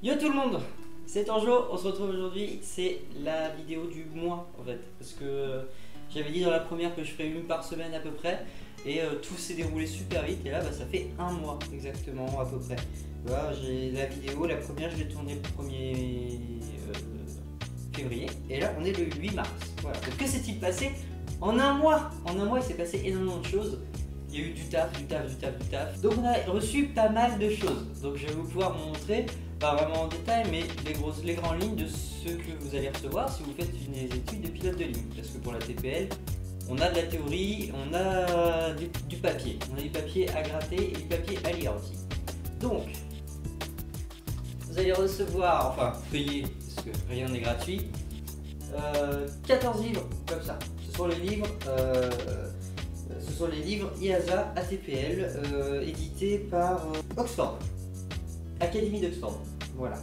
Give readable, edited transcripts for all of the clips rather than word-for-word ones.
Yo tout le monde, c'est Anjo, on se retrouve aujourd'hui, c'est la vidéo du mois en fait, parce que j'avais dit dans la première que je ferais une par semaine à peu près, et tout s'est déroulé super vite, et là ça fait un mois exactement à peu près. Voilà, j'ai la vidéo, la première je l'ai tournée le 1er février, et là on est le 8 mars. Voilà. Donc que s'est-il passé en un mois? En un mois il s'est passé énormément de choses. Il y a eu du taf. Donc on a reçu pas mal de choses. Donc je vais vous pouvoir montrer, pas vraiment en détail, mais les grandes lignes de ce que vous allez recevoir si vous faites une étude de pilote de ligne. Parce que pour la TPL, on a de la théorie, on a du papier. On a du papier à gratter et du papier à lire aussi. Donc, vous allez recevoir, enfin payer, parce que rien n'est gratuit, 14 livres comme ça. Ce sont les livres IASA ATPL édités par Oxford, Académie d'Oxford. Voilà.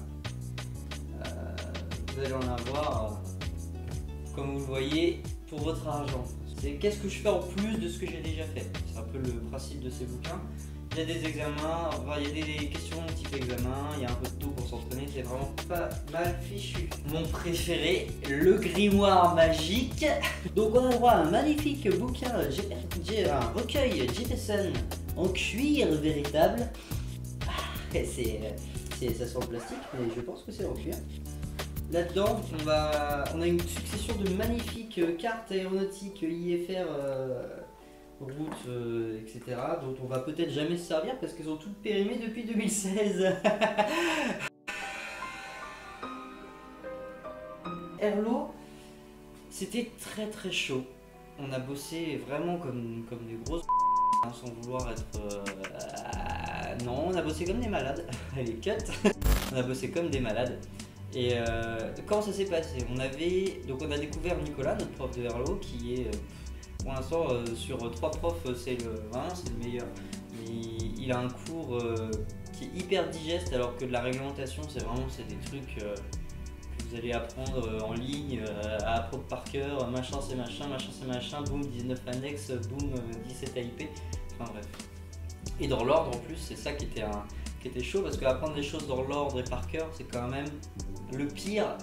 Vous allez en avoir, comme vous le voyez, pour votre argent. C'est qu'est-ce que je fais en plus de ce que j'ai déjà fait. C'est un peu le principe de ces bouquins. Il y a des examens, enfin, il y a des questions type examen, il y a un peu de tout pour s'entraîner, c'est vraiment pas mal fichu. Mon préféré, le grimoire magique. Donc on a droit à un magnifique bouquin, un recueil Jefferson en cuir véritable. Ça sent le plastique, mais je pense que c'est en cuir. Là-dedans, on a une succession de magnifiques cartes aéronautiques IFR route, etc. dont on va peut-être jamais se servir parce qu'elles sont toutes périmées depuis 2016. Herlo, c'était très chaud. On a bossé vraiment comme des grosses sans vouloir être... non, on a bossé comme des malades. Allez, cut. On a bossé comme des malades. Et comment ça s'est passé? On a découvert Nicolas, notre prof de Herlo, qui est pour l'instant sur 3 profs c'est le meilleur. Il a un cours qui est hyper digeste, alors que de la réglementation c'est des trucs que vous allez apprendre en ligne, à apprendre par cœur, machin c'est machin, boum 19 annexes, boum 17 AIP, enfin bref. Et dans l'ordre en plus, c'est ça qui était chaud, parce qu'apprendre des choses dans l'ordre et par cœur, c'est quand même le pire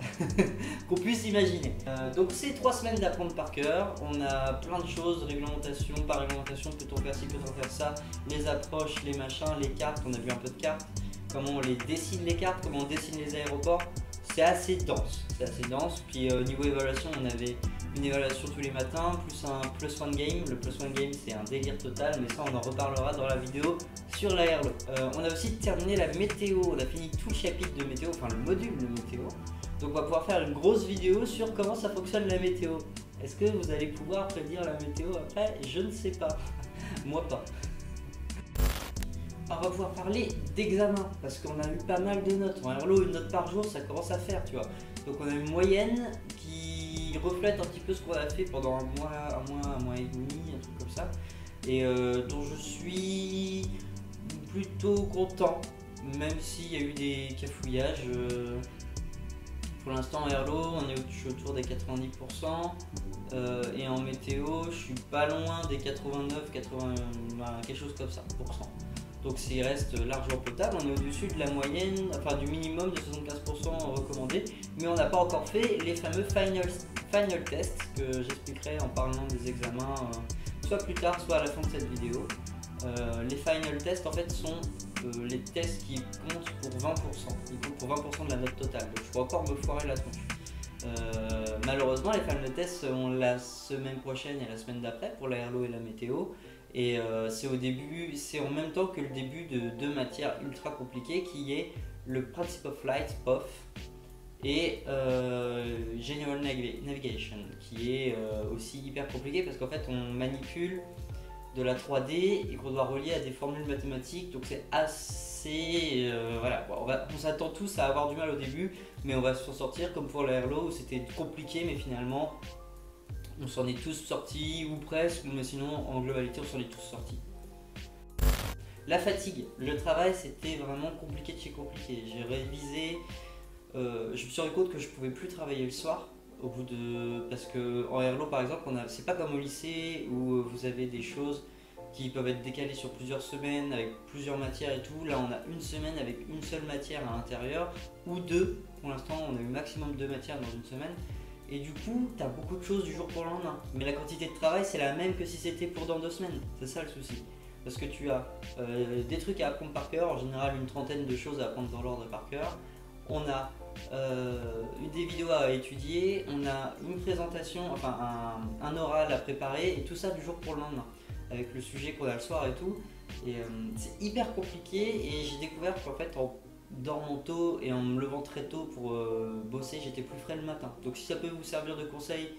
qu'on puisse imaginer. Donc c'est 3 semaines d'apprendre par cœur, on a plein de choses, réglementation, par réglementation, peut-on faire ci, peut-on faire ça, les approches, les machins, les cartes, on a vu un peu de cartes, comment on les dessine les cartes, comment on dessine les aéroports, c'est assez dense, Puis niveau évaluation, on avait une évaluation tous les matins, plus un plus one game. Le plus one game c'est un délire total, mais ça on en reparlera dans la vidéo sur la Herlo. On a aussi terminé la météo, on a fini tout le chapitre de météo, enfin le module de météo. Donc on va pouvoir faire une grosse vidéo sur comment ça fonctionne la météo. Est-ce que vous allez pouvoir prédire la météo après? Je ne sais pas, moi pas. On va pouvoir parler d'examen, parce qu'on a eu pas mal de notes. En Herlo, une note par jour, ça commence à faire, tu vois. Donc on a une moyenne qui reflète un petit peu ce qu'on a fait pendant un mois et demi, un truc comme ça. Et dont je suis plutôt content, même s'il y a eu des cafouillages. Pour l'instant en Herlo, je suis autour des 90%. Et en météo, je suis pas loin des 89, 80, quelque chose comme ça, %. Donc s'il reste largement potable, on est au-dessus de la moyenne, enfin du minimum de 75% recommandé, mais on n'a pas encore fait les fameux final tests que j'expliquerai en parlant des examens, soit plus tard, soit à la fin de cette vidéo. Les final tests en fait sont les tests qui comptent pour 20%, ils comptent pour 20% de la note totale, donc je peux encore me foirer la tronche. Malheureusement les final tests sont la semaine prochaine et la semaine d'après pour la Herlo et la météo. Et c'est en même temps que le début de 2 matières ultra compliquées qui est le Principle of Flight, POF, et General Navigation, qui est aussi hyper compliqué parce qu'en fait on manipule de la 3D et qu'on doit relier à des formules mathématiques, donc c'est assez... voilà, bon, on s'attend tous à avoir du mal au début, mais on va s'en sortir comme pour la Herlo où c'était compliqué, mais finalement on s'en est tous sortis, ou presque, mais sinon en globalité on s'en est tous sortis. La fatigue, le travail c'était vraiment compliqué de chez compliqué. J'ai révisé, je me suis rendu compte que je pouvais plus travailler le soir, parce que en Herlo par exemple, c'est pas comme au lycée où vous avez des choses qui peuvent être décalés sur plusieurs semaines avec plusieurs matières et tout. Là on a une semaine avec une seule matière à l'intérieur ou deux. Pour l'instant on a eu maximum 2 matières dans une semaine. Et du coup tu as beaucoup de choses du jour pour le lendemain. Mais la quantité de travail c'est la même que si c'était pour dans 2 semaines. C'est ça le souci. Parce que tu as des trucs à apprendre par cœur, en général une trentaine de choses à apprendre dans l'ordre par cœur. On a des vidéos à étudier, on a une présentation, enfin un oral à préparer et tout ça du jour pour le lendemain. Avec le sujet qu'on a le soir et tout. Et c'est hyper compliqué et j'ai découvert qu'en fait en dormant tôt et en me levant très tôt pour bosser, j'étais plus frais le matin. Donc si ça peut vous servir de conseil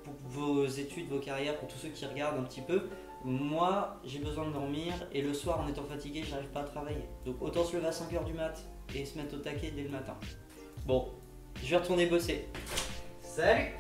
pour vos études, vos carrières, pour tous ceux qui regardent un petit peu, moi j'ai besoin de dormir et le soir en étant fatigué j'arrive pas à travailler. Donc autant se lever à 5h du mat et se mettre au taquet dès le matin. Bon, je vais retourner bosser. Salut!